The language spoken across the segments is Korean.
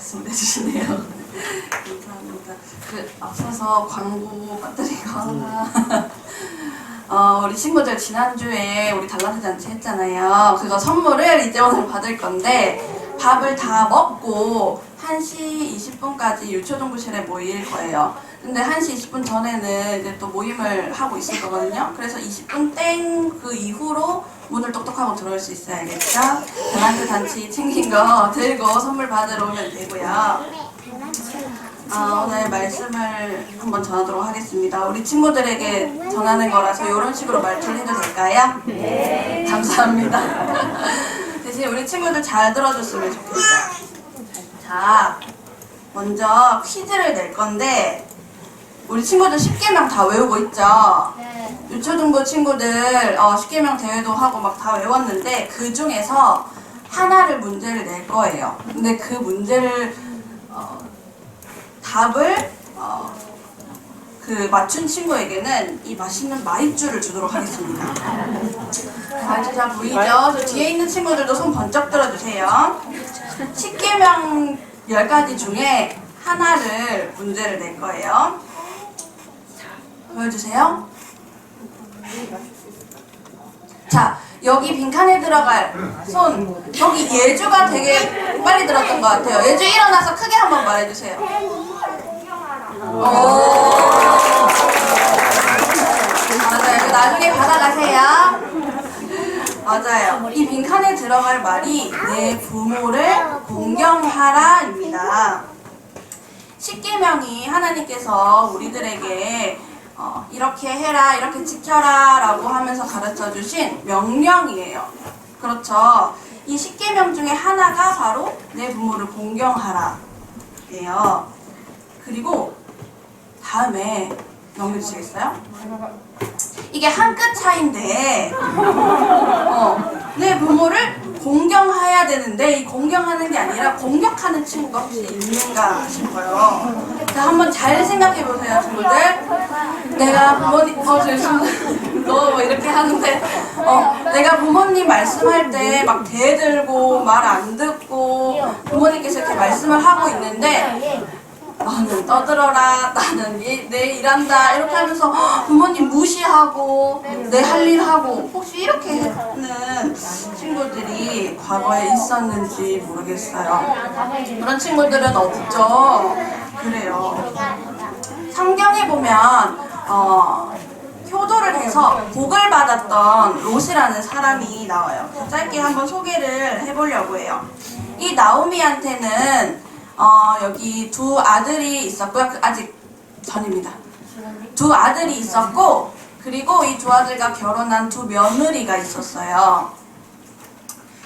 말씀을 해주시네요. 감사합니다. 앞서서 광고 빠뜨린 거 하나. 우리 친구들 지난주에 우리 달란트 잔치 했잖아요. 그거 선물을 이제 오늘 받을 건데 밥을 다 먹고 1시 20분까지 유초동부실에 모일 거예요. 근데 1시 20분 전에는 이제 또 모임을 하고 있을 거거든요. 그래서 20분 땡 그 이후로 문을 똑똑하고 들어올 수 있어야겠죠? 달란트 잔치 챙긴 거 들고 선물 받으러 오면 되고요. 오늘 말씀을 한번 전하도록 하겠습니다. 우리 친구들에게 전하는 거라서 이런 식으로 말투를 해도 될까요? 네. 감사합니다. 대신 우리 친구들 잘 들어줬으면 좋겠어요. 자, 먼저 퀴즈를 낼 건데 우리 친구들 10개명 다 외우고 있죠? 네. 유초등부 친구들 10개명 대회도 하고 막 다 외웠는데 그 중에서 하나를 문제를 낼 거예요. 근데 그 문제를 답을 맞춘 친구에게는 이 맛있는 마이쮸를 주도록 하겠습니다. 마이쮸 잘 보이죠? 저 뒤에 있는 친구들도 손 번쩍 들어주세요. 10개명 10가지 중에 하나를 문제를 낼 거예요. 보여주세요. 자, 여기 빈칸에 들어갈 손, 여기 예주가 되게 빨리 들었던 것 같아요. 예주 일어나서 크게 한번 말해주세요. 맞아요. 나중에 받아가세요. 맞아요. 이 빈칸에 들어갈 말이 내 부모를 공경하라입니다. 10계명이 하나님께서 우리들에게 이렇게 해라, 이렇게 지켜라 라고 하면서 가르쳐 주신 명령이에요. 그렇죠. 이 10계명 중에 하나가 바로 내 부모를 공경하라 예요. 그리고 다음에 넘겨주시겠어요? 이게 한 끗 차이인데 내 부모를 공경해야 되는데 이 공경하는 게 아니라 공격하는 친구가 혹시 있는가 싶어요. 자, 한번 잘 생각해 보세요, 친구들. 내가 부모님 너 이렇게 하는데 내가 부모님 말씀할 때 막 대들고 말 안 듣고 부모님께서 이렇게 말씀을 하고 있는데 너는 떠들어라, 나는 내 일한다 이렇게 하면서 부모님 무시하고 내 할 일 하고 혹시 이렇게 하는 친구들이 과거에 있었는지 모르겠어요. 그런 친구들은 없죠. 그래요. 성경에 보면 효도를 해서 복을 받았던 롯이라는 사람이 나와요. 짧게 한번 소개를 해보려고 해요. 이 나오미한테는 여기 두 아들이 있었고요. 아직 전입니다. 두 아들이 있었고 그리고 이 두 아들과 결혼한 두 며느리가 있었어요.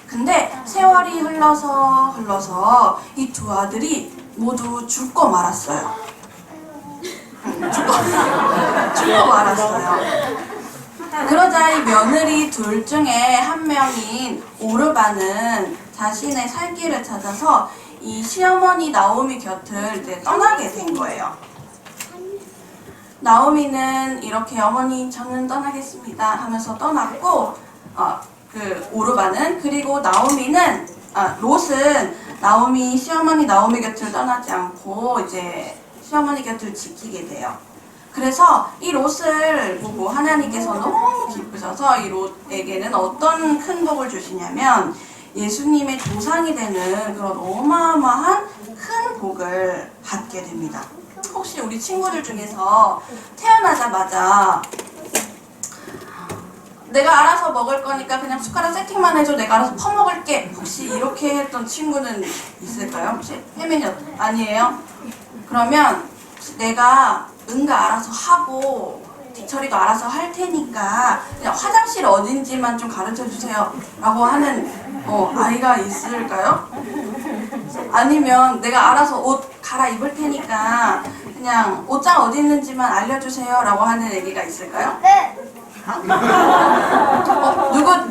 근데 세월이 흘러서 이 두 아들이 모두 죽고 말았어요. 죽고 말았어요. 그러자 이 며느리 둘 중에 한 명인 오르바는 자신의 살 길을 찾아서 이 시어머니 나오미 곁을 이제 떠나게 된 거예요. 나오미는 이렇게 어머니 저는 떠나겠습니다 하면서 떠났고 그 오르바는 그리고 나오미는 롯은 나오미 시어머니 나오미 곁을 떠나지 않고 이제 시어머니 곁을 지키게 돼요. 그래서 이 롯을 보고 하나님께서 너무 기쁘셔서 이 롯에게는 어떤 큰 복을 주시냐면 예수님의 조상이 되는 그런 어마어마한 큰 복을 받게 됩니다. 혹시 우리 친구들 중에서 태어나자마자 내가 알아서 먹을 거니까 그냥 숟가락 세팅만 해줘, 내가 알아서 퍼먹을게, 혹시 이렇게 했던 친구는 있을까요? 혹시? 혜민이 아니에요? 그러면 내가 응가 알아서 하고 뒤처리도 알아서 할 테니까 그냥 화장실 어딘지만 좀 가르쳐 주세요 라고 하는 아이가 있을까요? 아니면 내가 알아서 옷 갈아입을 테니까 그냥 옷장 어디 있는지만 알려주세요 라고 하는 애기가 있을까요? 네.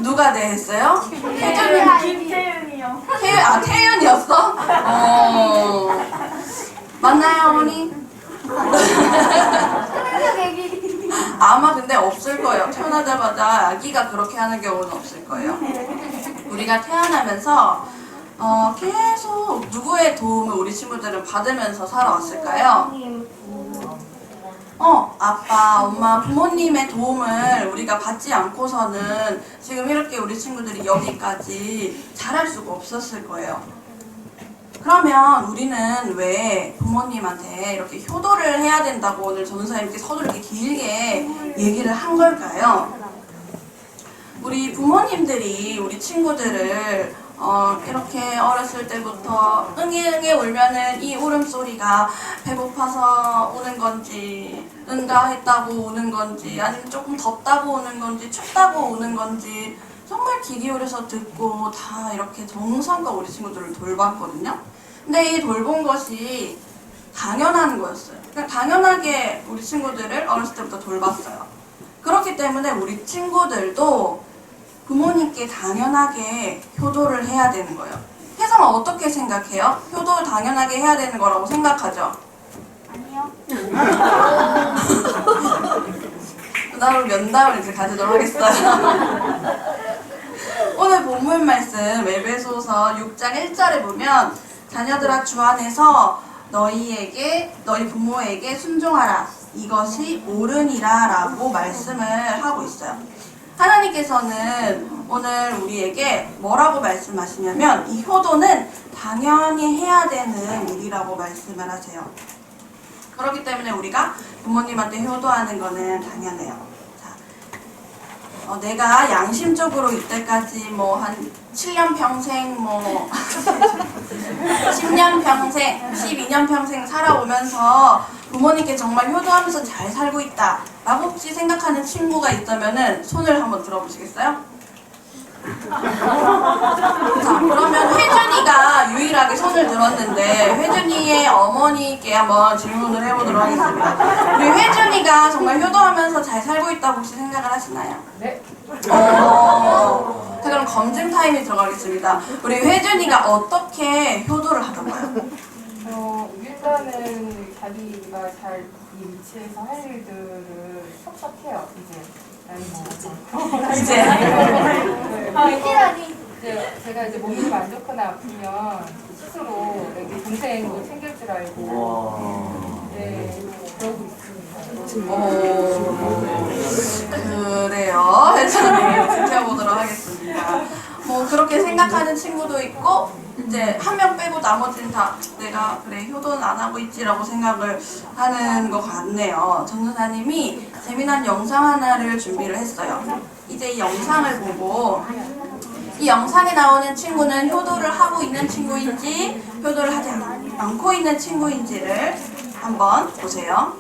누가 네 했어요? 김태윤이요. 태윤이었어? 맞나요, 어머니? 아마 근데 없을 거예요. 태어나자마자 아기가 그렇게 하는 경우는 없을 거예요. 우리가 태어나면서 계속 누구의 도움을 우리 친구들은 받으면서 살아왔을까요? 아빠, 엄마, 부모님의 도움을 우리가 받지 않고서는 지금 이렇게 우리 친구들이 여기까지 자랄 수가 없었을 거예요. 그러면 우리는 왜 부모님한테 이렇게 효도를 해야 된다고 오늘 전도사님께 서두를 이렇게 길게 얘기를 한 걸까요? 우리 부모님들이 우리 친구들을 이렇게 어렸을 때부터 응애 울면은 이 울음소리가 배고파서 우는 건지 응가했다고 우는 건지 아니면 조금 덥다고 우는 건지 춥다고 우는 건지 정말 귀 기울여서 듣고 다 이렇게 정성껏 우리 친구들을 돌봤거든요. 근데 이 돌본 것이 당연한 거였어요. 그러니까 당연하게 우리 친구들을 어렸을 때부터 돌봤어요. 그렇기 때문에 우리 친구들도 부모님께 당연하게 효도를 해야 되는 거예요. 혜성은 어떻게 생각해요? 효도를 당연하게 해야 되는 거라고 생각하죠? 아니요. 나로 면담을 이제 가지도록 하겠어요. 오늘 본문 말씀 에베소서 6장 1절에 보면 자녀들아 주 안에서 너희 부모에게 순종하라 이것이 옳으니라 라고 말씀을 하고 있어요. 하나님께서는 오늘 우리에게 뭐라고 말씀하시냐면 이 효도는 당연히 해야 되는 일이라고 말씀을 하세요. 그렇기 때문에 우리가 부모님한테 효도하는 거는 당연해요. 자, 내가 양심적으로 이때까지 뭐 한 7년 평생 10년 평생 12년 평생 살아오면서 부모님께 정말 효도하면서 잘 살고 있다 라고 혹시 생각하는 친구가 있다면은 손을 한번 들어보시겠어요? 자, 그러면 혜준이가 유일하게 손을 들었는데 혜준이의 어머니께 한번 질문을 해보도록 하겠습니다. 우리 혜준이가 정말 효도하면서 잘 살고 있다고 혹시 생각을 하시나요? 네. 자, 그럼 검증 타임이 들어가겠습니다. 우리 혜준이가 어떻게 효도를 하던가요? 일단은 자기가 잘 이 위치에서 할 일들을 섭섭해요. 이제 이제 제가 이제 몸이 좀 안 좋거나 아프면 스스로 여기 동생도 챙길 줄 알고 그러고 있습니다. 그래요. 혜준이 지켜보도록 하겠습니다. 뭐 그렇게 생각하는 친구도 있고 이제 한 명 빼고 나머지는 다 내가 그래 효도는 안 하고 있지라고 생각을 하는 것 같네요. 전도사님이 재미난 영상 하나를 준비를 했어요. 이제 이 영상을 보고 이 영상에 나오는 친구는 효도를 하고 있는 친구인지 효도를 하지 않고 있는 친구인지를 한번 보세요.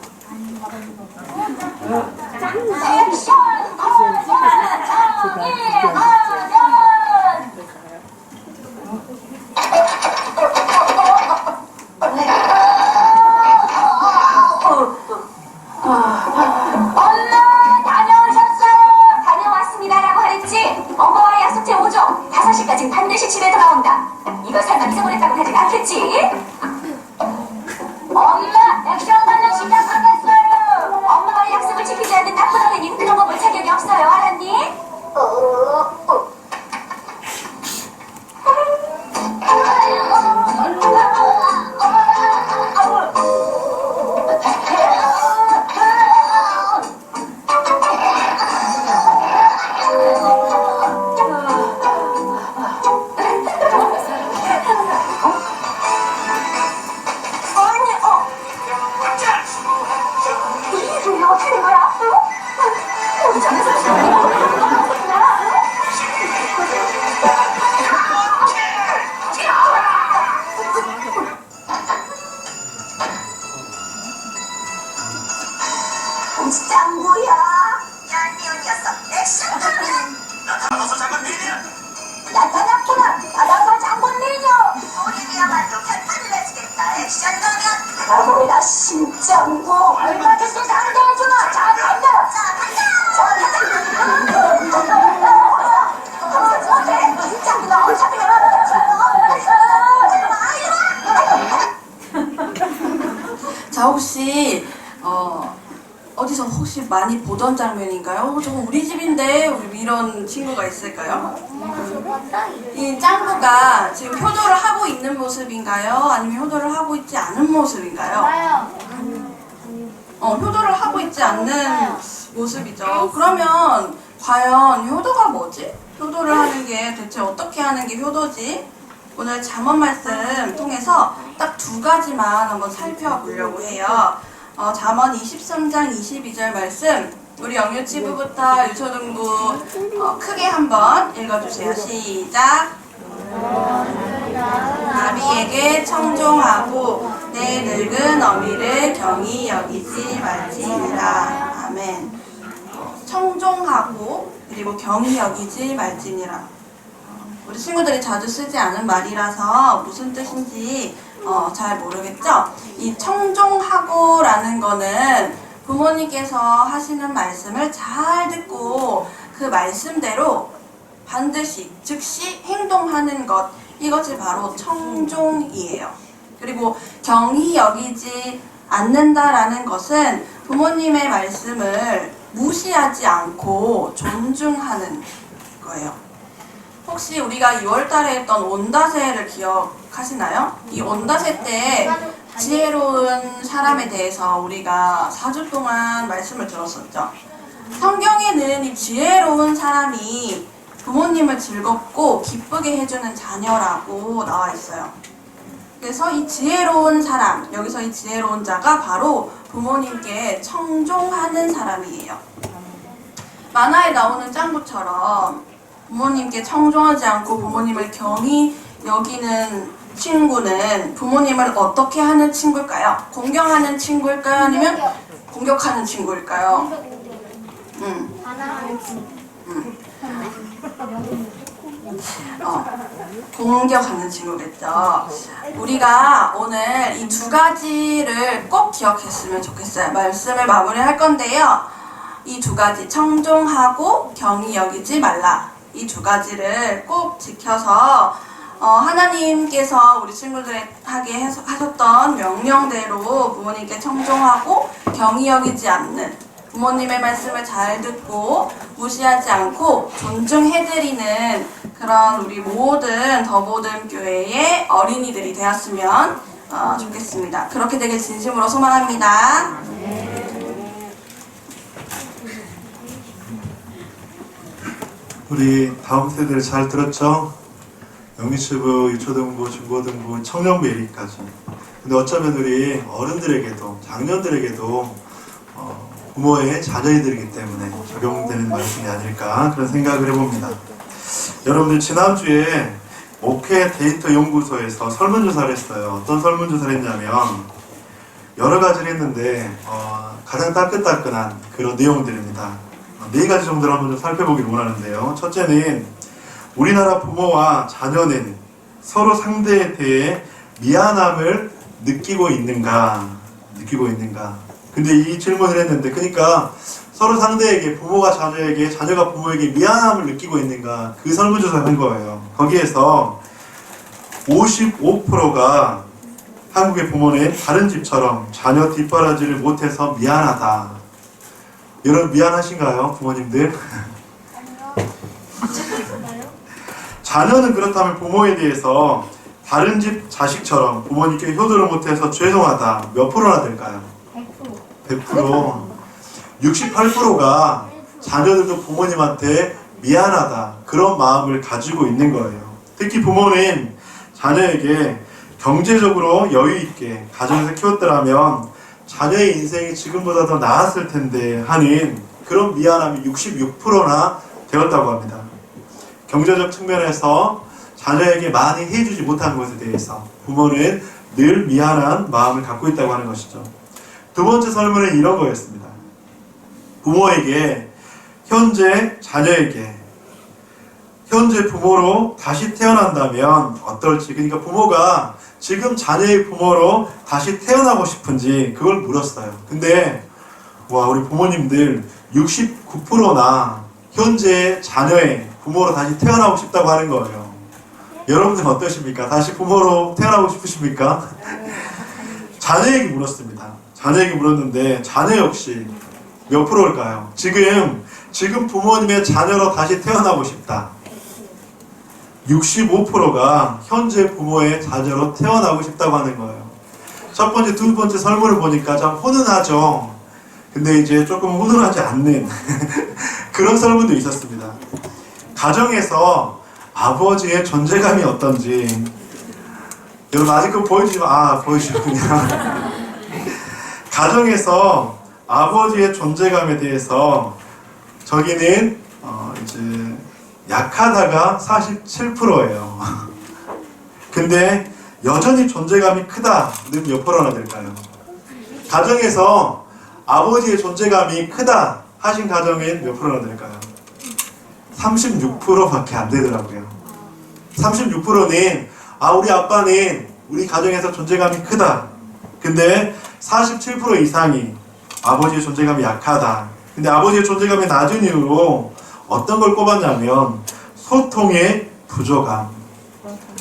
엄마와의 약속제 5조 5시까지 반드시 집에 돌아온다. 이거 설마 잊어버렸다고 하진 않겠지? 엄마 액션 단련 시작하겠어요. 엄마와의 약속을 지키지 않는 나쁜 어린이는 그런 거 볼 자격이 없어요. 알았니? 이게 어떻게 된 거야? 짱구야. 얄미운 녀석. 액션 가면. 나타나서 장군 미녀. 나타났구나. 나타나서 장군 미녀. 우리야말로 편판을 내주겠다. 액션 가면. 가보라 신짱구. 얼마든지 상대해주마. 자 간다. 짱구가 어차피 자, 혹시 어디서 혹시 많이 보던 장면인가요? 저거 우리 집인데 이런 친구가 있을까요? 이 짱구가 지금 효도를 하고 있는 모습인가요? 아니면 효도를 하고 있지 않은 모습인가요? 효도를 하고 있지 않는 모습이죠. 그러면 과연 효도가 뭐지? 효도를 하는 게 대체 어떻게 하는 게 효도지? 오늘 잠언 말씀 통해서 딱 2가지만 한번 살펴보려고 해요. 잠언 23장 22절 말씀, 우리 영유치부부터 유초등부 크게 한번 읽어주세요. 시작. 나비에게 청종하고 내 늙은 어미를 경히 여기지 말지니라. 아멘. 청종하고 그리고 경히 여기지 말지니라. 우리 친구들이 자주 쓰지 않은 말이라서 무슨 뜻인지 잘 모르겠죠? 이 청종하고 라는 거는 부모님께서 하시는 말씀을 잘 듣고 그 말씀대로 반드시 즉시 행동하는 것, 이것이 바로 청종이에요. 그리고 경히 여기지 않는다라는 것은 부모님의 말씀을 무시하지 않고 존중하는 거예요. 혹시 우리가 6월달에 했던 온다세를 기억하시나요? 이 온다세 때 지혜로운 사람에 대해서 우리가 4주 동안 말씀을 들었었죠. 성경에는 이 지혜로운 사람이 부모님을 즐겁고 기쁘게 해주는 자녀라고 나와 있어요. 그래서 이 지혜로운 사람, 여기서 이 지혜로운 자가 바로 부모님께 청종하는 사람이에요. 만화에 나오는 짱구처럼 부모님께 청종하지 않고 부모님을 경히 여기는 친구는 부모님을 어떻게 하는 친구일까요? 공경하는 친구일까요? 아니면 공격하는 친구일까요? 공격하는 친구겠죠. 우리가 오늘 이 2가지를 꼭 기억했으면 좋겠어요. 말씀을 마무리할 건데요. 이 2가지, 청종하고 경히 여기지 말라. 이 2가지를 꼭 지켜서 하나님께서 우리 친구들에게 하셨던 명령대로 부모님께 청종하고 경히 여기지 않는, 부모님의 말씀을 잘 듣고 무시하지 않고 존중해드리는 그런 우리 모든 더보듬 교회의 어린이들이 되었으면 좋겠습니다. 그렇게 되길 진심으로 소망합니다. 우리 다음 세대를 잘 들었죠? 영유치부, 유초등부, 중고등부, 청년부 얘기까지. 근데 어쩌면 우리 어른들에게도, 장년들에게도 부모의 자녀이들이기 때문에 적용되는 말씀이 아닐까 그런 생각을 해봅니다. 여러분들 지난주에 목회 데이터 연구소에서 설문조사를 했어요. 어떤 설문조사를 했냐면 여러 가지를 했는데 가장 따끈따끈한 그런 내용들입니다. 4가지 정도를 한번 좀 살펴보기를 원하는데요. 첫째는 우리나라 부모와 자녀는 서로 상대에 대해 미안함을 느끼고 있는가? 근데 이 질문을 했는데, 그러니까 서로 상대에게, 부모가 자녀에게, 자녀가 부모에게 미안함을 느끼고 있는가? 그 설문조사를 한 거예요. 거기에서 55%가 한국의 부모는 다른 집처럼 자녀 뒷바라지를 못해서 미안하다. 여러분 미안하신가요? 부모님들? 자녀는 그렇다면 부모에 대해서 다른 집 자식처럼 부모님께 효도를 못해서 죄송하다. 몇 프로나 될까요? 100%. 68%가 자녀들도 부모님한테 미안하다. 그런 마음을 가지고 있는 거예요. 특히 부모는 자녀에게 경제적으로 여유 있게 가정에서 키웠더라면 자녀의 인생이 지금보다 더 나았을 텐데 하는 그런 미안함이 66%나 되었다고 합니다. 경제적 측면에서 자녀에게 많이 해주지 못한 것에 대해서 부모는 늘 미안한 마음을 갖고 있다고 하는 것이죠. 2번째 설문은 이런 거였습니다. 부모에게 현재 자녀에게 현재 부모로 다시 태어난다면 어떨지, 그러니까 부모가 지금 자녀의 부모로 다시 태어나고 싶은지 그걸 물었어요. 근데 와, 우리 부모님들 69%나 현재 자녀의 부모로 다시 태어나고 싶다고 하는 거예요. 여러분들은 어떠십니까? 다시 부모로 태어나고 싶으십니까? 자녀에게 물었습니다. 자녀에게 물었는데 자녀 역시 몇 프로일까요? 지금 부모님의 자녀로 다시 태어나고 싶다. 65%가 현재 부모의 자녀로 태어나고 싶다고 하는 거예요. 첫 번째, 두 번째 설문을 보니까 참 훈훈하죠. 근데 이제 조금 훈훈하지 않는 그런 설문도 있었습니다. 가정에서 아버지의 존재감이 어떤지 여러분 아직 그거 보여주시면 보여주시군요. 가정에서 아버지의 존재감에 대해서 저기는 이제 약하다가 47%예요. 근데 여전히 존재감이 크다는 몇 프로나 될까요? 가정에서 아버지의 존재감이 크다 하신 가정은 몇 프로나 될까요? 36%밖에 안 되더라고요. 36%는 우리 아빠는 우리 가정에서 존재감이 크다. 근데 47% 이상이 아버지의 존재감이 약하다. 근데 아버지의 존재감이 낮은 이유로 어떤 걸 꼽았냐면 소통의 부족함.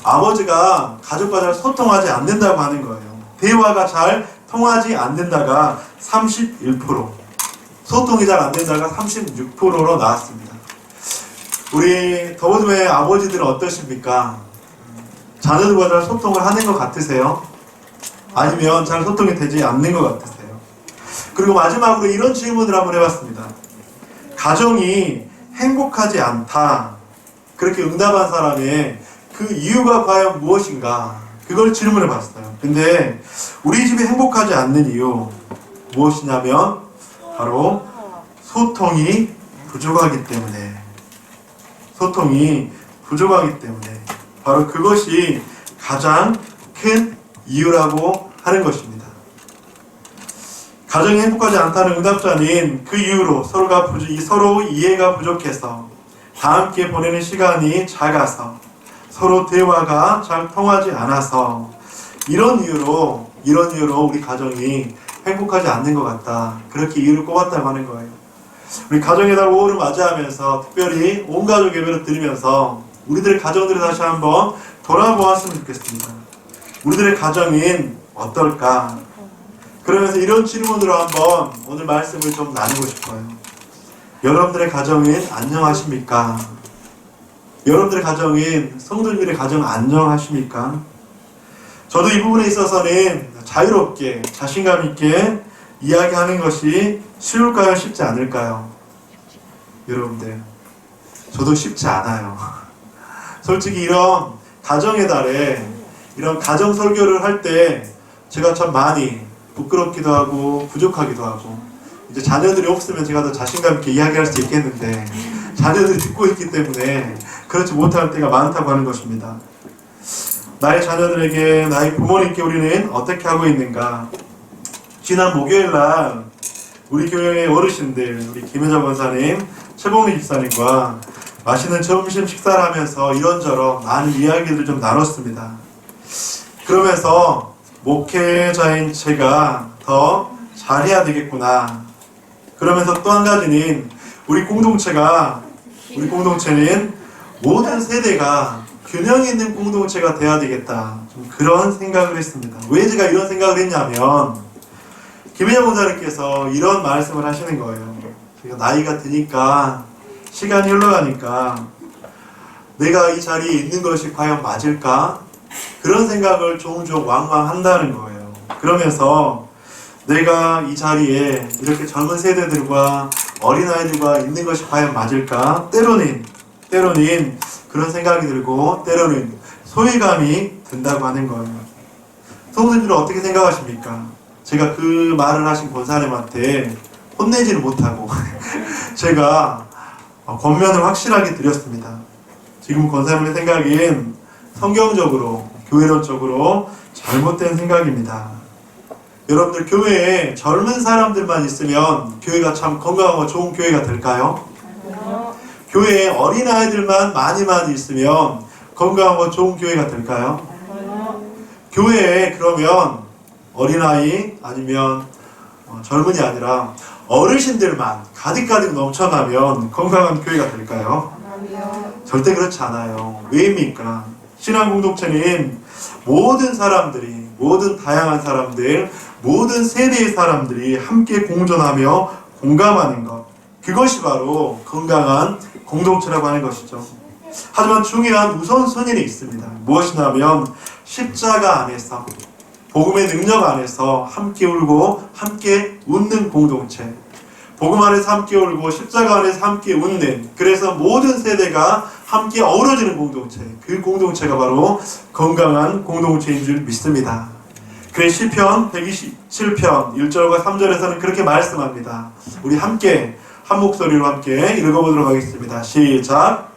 아버지가 가족과 잘 소통하지 않는다고 하는 거예요. 대화가 잘 통하지 않는다가 31%, 소통이 잘 안된다가 36%로 나왔습니다. 우리 더보듬의 아버지들은 어떠십니까? 자녀들과 잘 소통을 하는 것 같으세요? 아니면 잘 소통이 되지 않는 것 같으세요? 그리고 마지막으로 이런 질문을 한번 해봤습니다. 가정이 행복하지 않다, 그렇게 응답한 사람의 그 이유가 과연 무엇인가, 그걸 질문해 봤어요. 근데 우리 집이 행복하지 않는 이유 무엇이냐면 바로 소통이 부족하기 때문에, 소통이 부족하기 때문에 바로 그것이 가장 큰 이유라고 하는 것입니다. 가정이 행복하지 않다는 응답자는 그 이유로 서로 이해가 부족해서 다 함께 보내는 시간이 작아서 서로 대화가 잘 통하지 않아서 이런 이유로 우리 가정이 행복하지 않는 것 같다, 그렇게 이유를 꼽았다고 하는 거예요. 우리 가정의 달 5월을 맞이하면서 특별히 온 가족 예배를 드리면서 우리들의 가정들을 다시 한번 돌아보았으면 좋겠습니다. 우리들의 가정은 어떨까? 그러면서 이런 질문으로 한번 오늘 말씀을 좀 나누고 싶어요. 여러분들의 가정은 안녕하십니까? 여러분들의 가정은, 성도님들의 가정 안녕하십니까? 저도 이 부분에 있어서는 자유롭게 자신감 있게 이야기하는 것이 쉬울까요? 쉽지 않을까요? 여러분들, 저도 쉽지 않아요. 솔직히 이런 가정의 달에 이런 가정 설교를 할 때 제가 참 많이 부끄럽기도 하고 부족하기도 하고, 이제 자녀들이 없으면 제가 더 자신감 있게 이야기할 수 있겠는데 자녀들이 듣고 있기 때문에 그렇지 못할 때가 많다고 하는 것입니다. 나의 자녀들에게, 나의 부모님께 우리는 어떻게 하고 있는가? 지난 목요일날 우리 교회의 어르신들, 우리 김혜정 권사님, 최봉리 집사님과 맛있는 점심 식사를 하면서 이런저런 많은 이야기들을 좀 나눴습니다. 그러면서 목회자인 제가 더 잘해야 되겠구나. 그러면서 또 한 가지는 우리 공동체는 모든 세대가 균형 있는 공동체가 돼야 되겠다, 좀 그런 생각을 했습니다. 왜 제가 이런 생각을 했냐면 김혜정 권사님께서 이런 말씀을 하시는 거예요. 제가 나이가 드니까, 시간이 흘러가니까 내가 이 자리에 있는 것이 과연 맞을까? 그런 생각을 종종 왕왕 한다는 거예요. 그러면서 내가 이 자리에 이렇게 젊은 세대들과 어린아이들과 있는 것이 과연 맞을까? 때로는 그런 생각이 들고 때로는 소외감이 든다고 하는 거예요. 성도님들은 어떻게 생각하십니까? 제가 그 말을 하신 권사님한테 혼내지는 못하고 제가 권면을 확실하게 드렸습니다. 지금 권사님의 생각은 성경적으로, 교회론적으로 잘못된 생각입니다. 여러분들, 교회에 젊은 사람들만 있으면 교회가 참 건강하고 좋은 교회가 될까요? 교회에 어린아이들만 많이 있으면 건강하고 좋은 교회가 될까요? 교회에 그러면 어린아이 아니면 젊은이 아니라 어르신들만 가득가득 넘쳐나면 건강한 교회가 될까요? 절대 그렇지 않아요. 왜입니까? 신앙 공동체는 모든 사람들이, 모든 다양한 사람들, 모든 세대의 사람들이 함께 공존하며 공감하는 것, 그것이 바로 건강한 공동체라고 하는 것이죠. 하지만 중요한 우선순위는 있습니다. 무엇이냐면 십자가 안에서, 복음의 능력 안에서 함께 울고 함께 웃는 공동체, 복음 안에서 함께 울고 십자가 안에서 함께 웃는, 그래서 모든 세대가 함께 어우러지는 공동체, 그 공동체가 바로 건강한 공동체인 줄 믿습니다. 그래서 시편 127편 1절과 3절에서는 그렇게 말씀합니다. 우리 함께 한 목소리로 함께 읽어보도록 하겠습니다. 시작.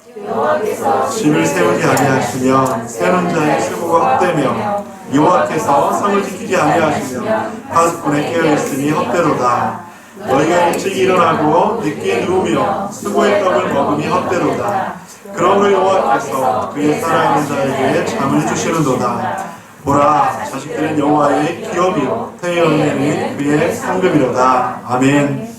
집을 세우지 아니하시며 세우는 자의 수고가 헛되며 여호와께서 성을 지키지 아니하시며 파수꾼에 깨어있으니 헛되로다. 너희가 일찍 일어나고 늦게 누우며 수고의 떡을 먹으니 헛되로다. 그러므로 여호와께서 그의 살아있는 자에게 잠을 주시는도다. 보라, 자식들은 여호와의 기업이요 태어내는 그의 상급이로다. 아멘.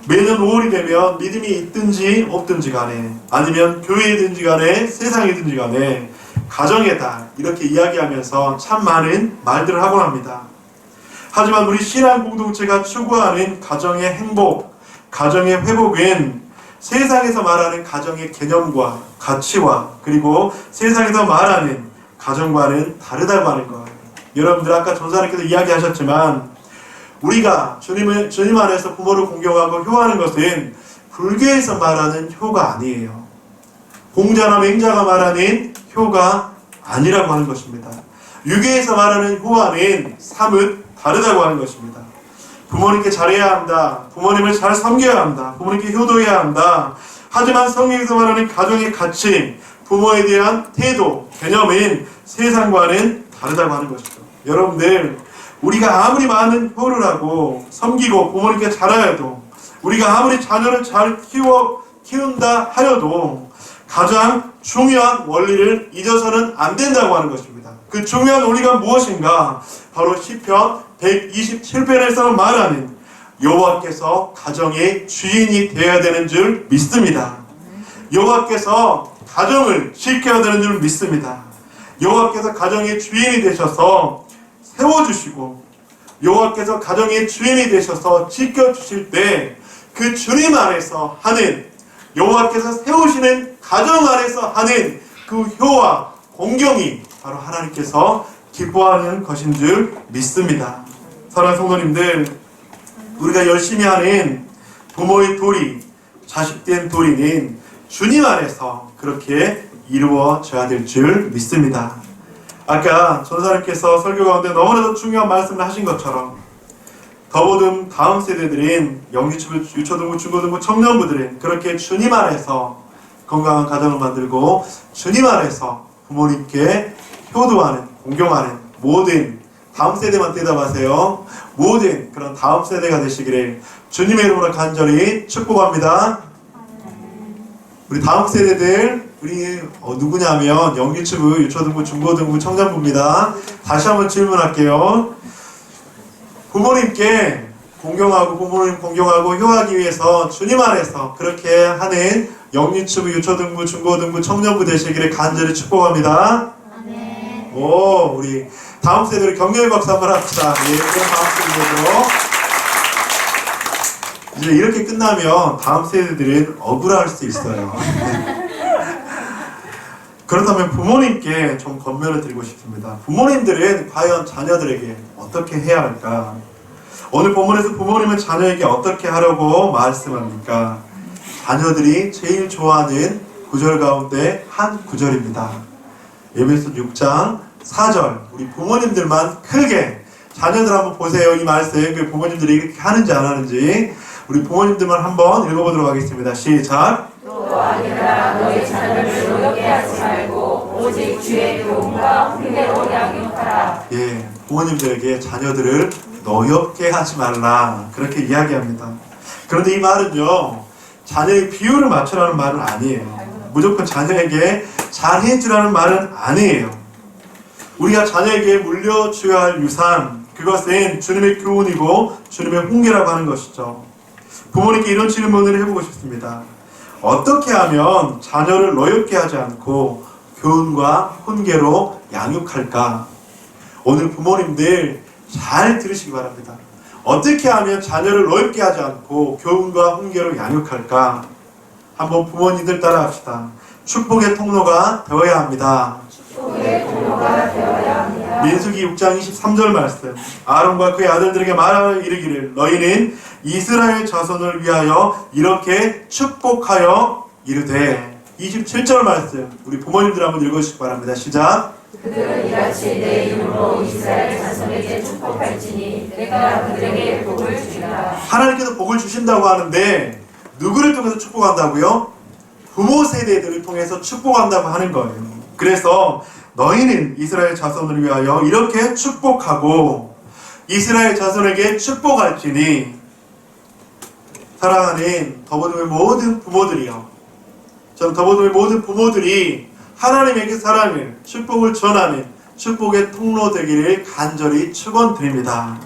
매년 5월이 되면 믿음이 있든지 없든지 간에, 아니면 교회이든지 간에 세상이든지 간에 가정의 달 이렇게 이야기하면서 참 많은 말들을 하곤 합니다. 하지만 우리 신앙 공동체가 추구하는 가정의 행복, 가정의 회복은 세상에서 말하는 가정의 개념과 가치와 그리고 세상에서 말하는 가정과는 다르다고 하는 거예요. 여러분들 아까 전사님께서 이야기하셨지만 우리가 주님 안에서 부모를 공경하고 효하는 것은 불교에서 말하는 효가 아니에요. 공자나 맹자가 말하는 효가 아니라고 하는 것입니다. 유교에서 말하는 효와는 사뭇 다르다고 하는 것입니다. 부모님께 잘해야 한다. 부모님을 잘 섬겨야 한다. 부모님께 효도해야 한다. 하지만 성경에서 말하는 가정의 가치, 부모에 대한 태도, 개념은 세상과는 다르다고 하는 것이죠. 여러분들, 우리가 아무리 많은 효를 하고 섬기고 부모님께 잘하여도, 우리가 아무리 자녀를 잘 키운다 하여도 가장 중요한 원리를 잊어서는 안 된다고 하는 것입니다. 그 중요한 원리가 무엇인가? 바로 시편 127편에서 말하는 여호와께서 가정의 주인이 되어야 되는 줄 믿습니다. 여호와께서 가정을 지켜야 되는 줄 믿습니다. 여호와께서 가정의 주인이 되셔서 세워주시고 여호와께서 가정의 주인이 되셔서 지켜주실 때 그 주님 안에서 하는, 여호와께서 세우시는 가정 안에서 하는 그 효와 공경이 바로 하나님께서 기뻐하는 것인 줄 믿습니다. 사랑하는 성도님들, 우리가 열심히 하는 부모의 도리, 자식된 도리는 주님 안에서 그렇게 이루어져야 될 줄 믿습니다. 아까 전사님께서 설교 가운데 너무나도 중요한 말씀을 하신 것처럼 더보듬 다음 세대들인 영유치부, 유초등부, 중고등부 청년부들은 그렇게 주님 안에서 건강한 가정을 만들고 주님 안에서 부모님께 효도하는, 공경하는 모든 다음 세대만 대답하세요. 모든 그런 다음 세대가 되시기를 주님의 이름으로 간절히 축복합니다. 우리 다음 세대들, 우리 누구냐면 영유치부, 유초등부, 중고등부 청년부입니다. 다시 한번 질문할게요. 부모님께 공경하고 부모님 공경하고 효하기 위해서 주님 안에서 그렇게 하는 영유치부, 유초등부, 중고등부, 청년부 되시기를 간절히 축복합니다. 아멘. 오, 우리 다음 세대를 격려의 박수 한번 합시다. 예, 다음 세대로. 이제 이렇게 끝나면 다음 세대들은 억울할 수 있어요. 그렇다면 부모님께 좀 권면을 드리고 싶습니다. 부모님들은 과연 자녀들에게 어떻게 해야 할까? 오늘 본문에서 부모님은 자녀에게 어떻게 하라고 말씀합니까? 자녀들이 제일 좋아하는 구절 가운데 한 구절입니다. 에베소 6장 4절. 우리 부모님들만 크게 자녀들 한번 보세요. 이 말씀 그 부모님들이 이렇게 하는지 안 하는지 우리 부모님들만 한번 읽어보도록 하겠습니다. 시작. 또 아니라 너희 자녀를 노엽게 하지 말고 오직 주의 교훈과 훈계로 양육하라. 예, 부모님들에게 자녀들을 노엽게 하지 말라 그렇게 이야기합니다. 그런데 이 말은요, 자녀의 비율을 맞추라는 말은 아니에요. 무조건 자녀에게 잘해주라는 말은 아니에요. 우리가 자녀에게 물려줘야 할 유산, 그것은 주님의 교훈이고 주님의 훈계라고 하는 것이죠. 부모님께 이런 질문을 해보고 싶습니다. 어떻게 하면 자녀를 노엽게 하지 않고 교훈과 훈계로 양육할까? 오늘 부모님들 잘 들으시기 바랍니다. 어떻게 하면 자녀를 노엽게 하지 않고 교훈과 훈계로 양육할까? 한번 부모님들 따라합시다. 축복의 통로가 되어야 합니다. 민수기 6장 23절 말씀. 아론과 그의 아들들에게 말하여 이르기를 너희는 이스라엘 자손을 위하여 이렇게 축복하여 이르되. 27절 말씀 우리 부모님들 한번 읽어주시기 바랍니다. 시작. 그들은 이같이 내 이름으로 이스라엘 자손에게 축복할지니 내가 그들에게 복을 주리라. 하나님께서 복을 주신다고 하는데 누구를 통해서 축복한다고요? 부모 세대들을 통해서 축복한다고 하는 거예요. 그래서 너희는 이스라엘 자손을 위하여 이렇게 축복하고 이스라엘 자손에게 축복할지니. 사랑하는 더보듬의 모든 부모들이요, 전 더보듬의 모든 부모들이 하나님에게 사랑을, 축복을 전하는 축복의 통로 되기를 간절히 축원드립니다.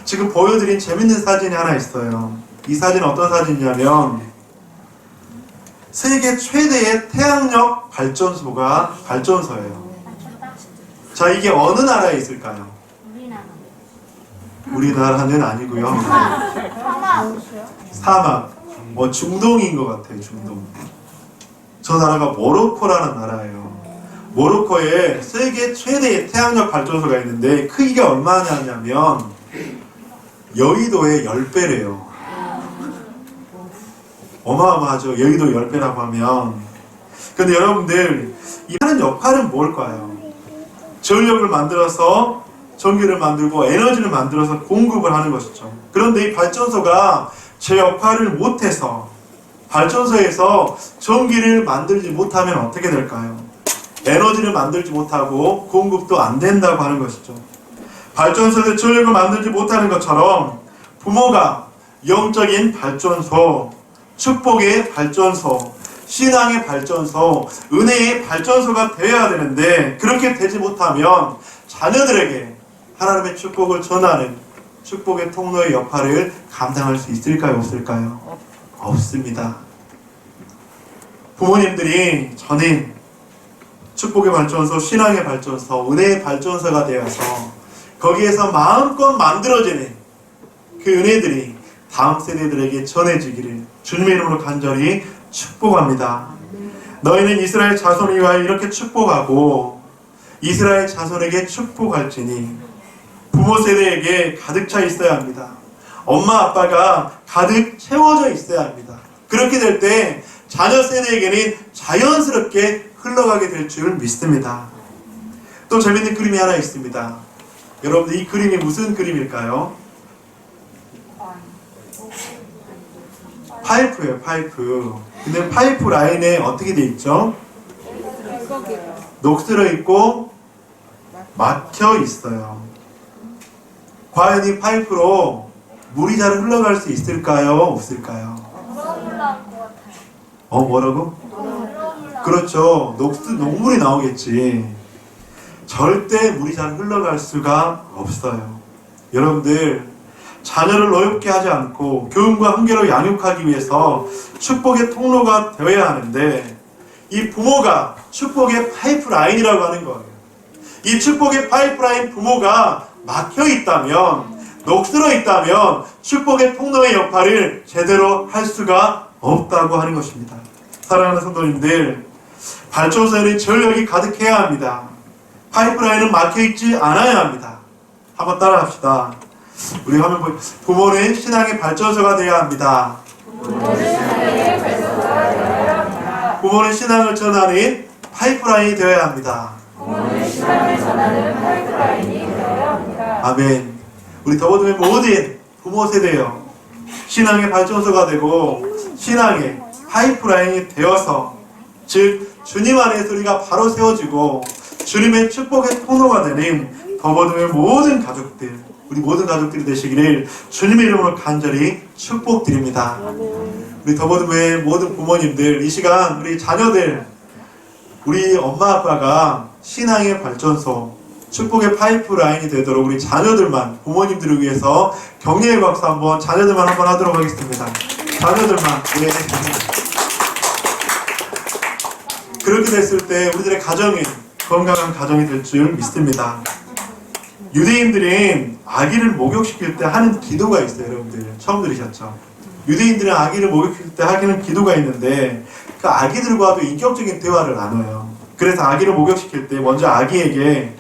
지금 보여드린 재밌는 사진이 하나 있어요. 이 사진은 어떤 사진이냐면 세계 최대의 태양력 발전소예요. 자, 이게 어느 나라에 있을까요? 우리나라는 아니고요. 사막. 중동인 것 같아요. 중동. 저 나라가 모로코라는 나라예요. 모로코에 세계 최대의 태양력 발전소가 있는데 크기가 얼마냐면 여의도의 10배래요. 어마어마하죠. 여의도 10배라고 하면. 근데 여러분들 이 하는 역할은 뭘까요? 전력을 만들어서 전기를 만들고 에너지를 만들어서 공급을 하는 것이죠. 그런데 이 발전소가 제 역할을 못해서 발전소에서 전기를 만들지 못하면 어떻게 될까요? 에너지를 만들지 못하고 공급도 안 된다고 하는 것이죠. 발전소에서 전력을 만들지 못하는 것처럼 부모가 영적인 발전소, 축복의 발전소, 신앙의 발전소, 은혜의 발전소가 되어야 되는데 그렇게 되지 못하면 자녀들에게 하나님의 축복을 전하는 축복의 통로의 역할을 감당할 수 있을까요? 없을까요? 없습니다. 부모님들이 저는 축복의 발전소, 신앙의 발전소, 은혜의 발전소가 되어서 거기에서 마음껏 만들어지는 그 은혜들이 다음 세대들에게 전해지기를 주님의 이름으로 간절히 축복합니다. 너희는 이스라엘 자손을 위하여 이렇게 축복하고 이스라엘 자손에게 축복할지니. 부모 세대에게 가득 차 있어야 합니다. 엄마 아빠가 가득 채워져 있어야 합니다. 그렇게 될 때 자녀 세대에게는 자연스럽게 흘러가게 될 줄 믿습니다. 또 재밌는 그림이 하나 있습니다. 여러분들 이 그림이 무슨 그림일까요? 파이프예요. 파이프. 근데 파이프 라인에 어떻게 돼 있죠? 녹슬어 있고 막혀 있어요. 과연 이 파이프로 물이 잘 흘러갈 수 있을까요? 없을까요? 뭐라고? 그렇죠. 녹물이 나오겠지. 절대 물이 잘 흘러갈 수가 없어요. 여러분들, 자녀를 노엽게 하지 않고 교훈과 훈계로 양육하기 위해서 축복의 통로가 되어야 하는데 이 부모가 축복의 파이프라인이라고 하는 거예요. 이 축복의 파이프라인 부모가 막혀 있다면, 녹슬어 있다면 축복의 통로의 역할을 제대로 할 수가 없다고 하는 것입니다. 사랑하는 성도님들, 발전소에는 전력이 가득해야 합니다. 파이프라인은 막혀 있지 않아야 합니다. 한번 따라합시다. 우리 화면 보면 부모는 신앙의 발전소가 되어야 합니다. 부모는 신앙을 전하는 파이프라인이 되어야 합니다. 아멘. 우리 더보듬의 모든 부모 세대요, 신앙의 발전소가 되고 신앙의 파이프라인이 되어서, 즉 주님 안에서 우리가 바로 세워지고 주님의 축복의 통로가 되는 더보듬의 모든 가족들, 우리 모든 가족들이 되시기를 주님의 이름으로 간절히 축복드립니다. 우리 더보듬의 모든 부모님들, 이 시간 우리 자녀들, 우리 엄마 아빠가 신앙의 발전소, 축복의 파이프라인이 되도록 우리 자녀들만, 부모님들을 위해서 격려의 박수 한번 자녀들만 한번 하도록 하겠습니다. 자녀들만. 네. 그렇게 됐을 때 우리들의 가정이 건강한 가정이 될 줄 믿습니다. 유대인들은 아기를 목욕시킬 때 하는 기도가 있어요. 여러분들 처음 들으셨죠? 유대인들은 아기를 목욕시킬 때 하는 기도가 있는데 그 아기들과도 인격적인 대화를 나눠요. 그래서 아기를 목욕시킬 때 먼저 아기에게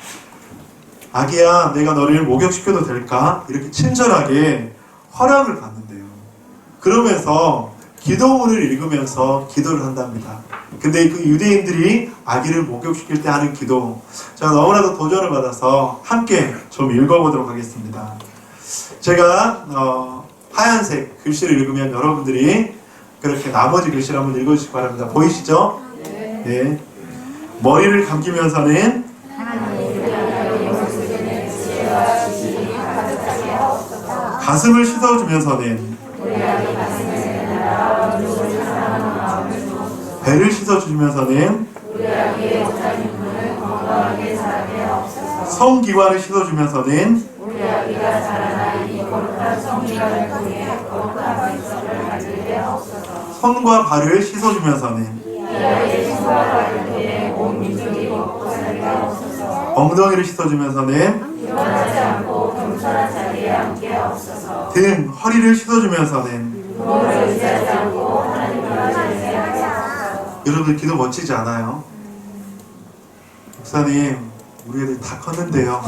아기야 내가 너를 목욕시켜도 될까? 이렇게 친절하게 허락을 받는데요. 그러면서 기도문을 읽으면서 기도를 한답니다. 근데 그 유대인들이 아기를 목욕시킬 때 하는 기도, 제가 너무나도 도전을 받아서 함께 좀 읽어보도록 하겠습니다. 제가 하얀색 글씨를 읽으면 여러분들이 그렇게 나머지 글씨를 한번 읽어주시기 바랍니다. 보이시죠? 네. 머리를 감기면서는 가슴을 씻어주면서는 배를 씻어주면서는 성기관을 씻어주면서는 손과 발을 씻어주면서는 엉덩이를 씻어주면서는 등, 허리를 씻어주면서는 여러분 기도 멋지지 않아요? 목사님 우리 애들 다 컸는데요.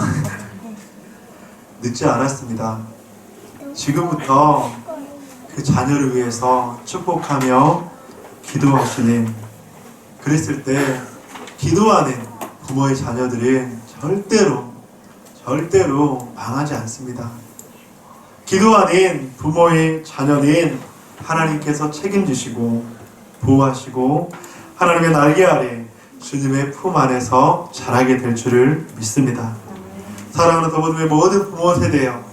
늦지 않았습니다. 지금부터 그 자녀를 위해서 축복하며 기도하시는, 그랬을 때 기도하는 부모의 자녀들은 절대로 망하지 않습니다. 기도하는 부모의 자녀는 하나님께서 책임지시고 보호하시고 하나님의 날개 아래 주님의 품 안에서 자라게 될 줄을 믿습니다. 사랑하는 더버듬의 모든 부모 세대여,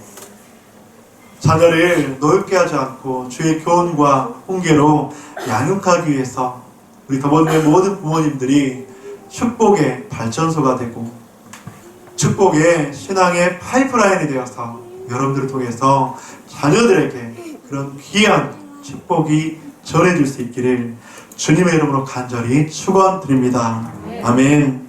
자녀를 노엽게 하지 않고 주의 교훈과 훈계로 양육하기 위해서 우리 더버듬의 모든 부모님들이 축복의 발전소가 되고 축복의 신앙의 파이프라인이 되어서 여러분들을 통해서 자녀들에게 그런 귀한 축복이 전해질 수 있기를 주님의 이름으로 간절히 축원드립니다. 아멘.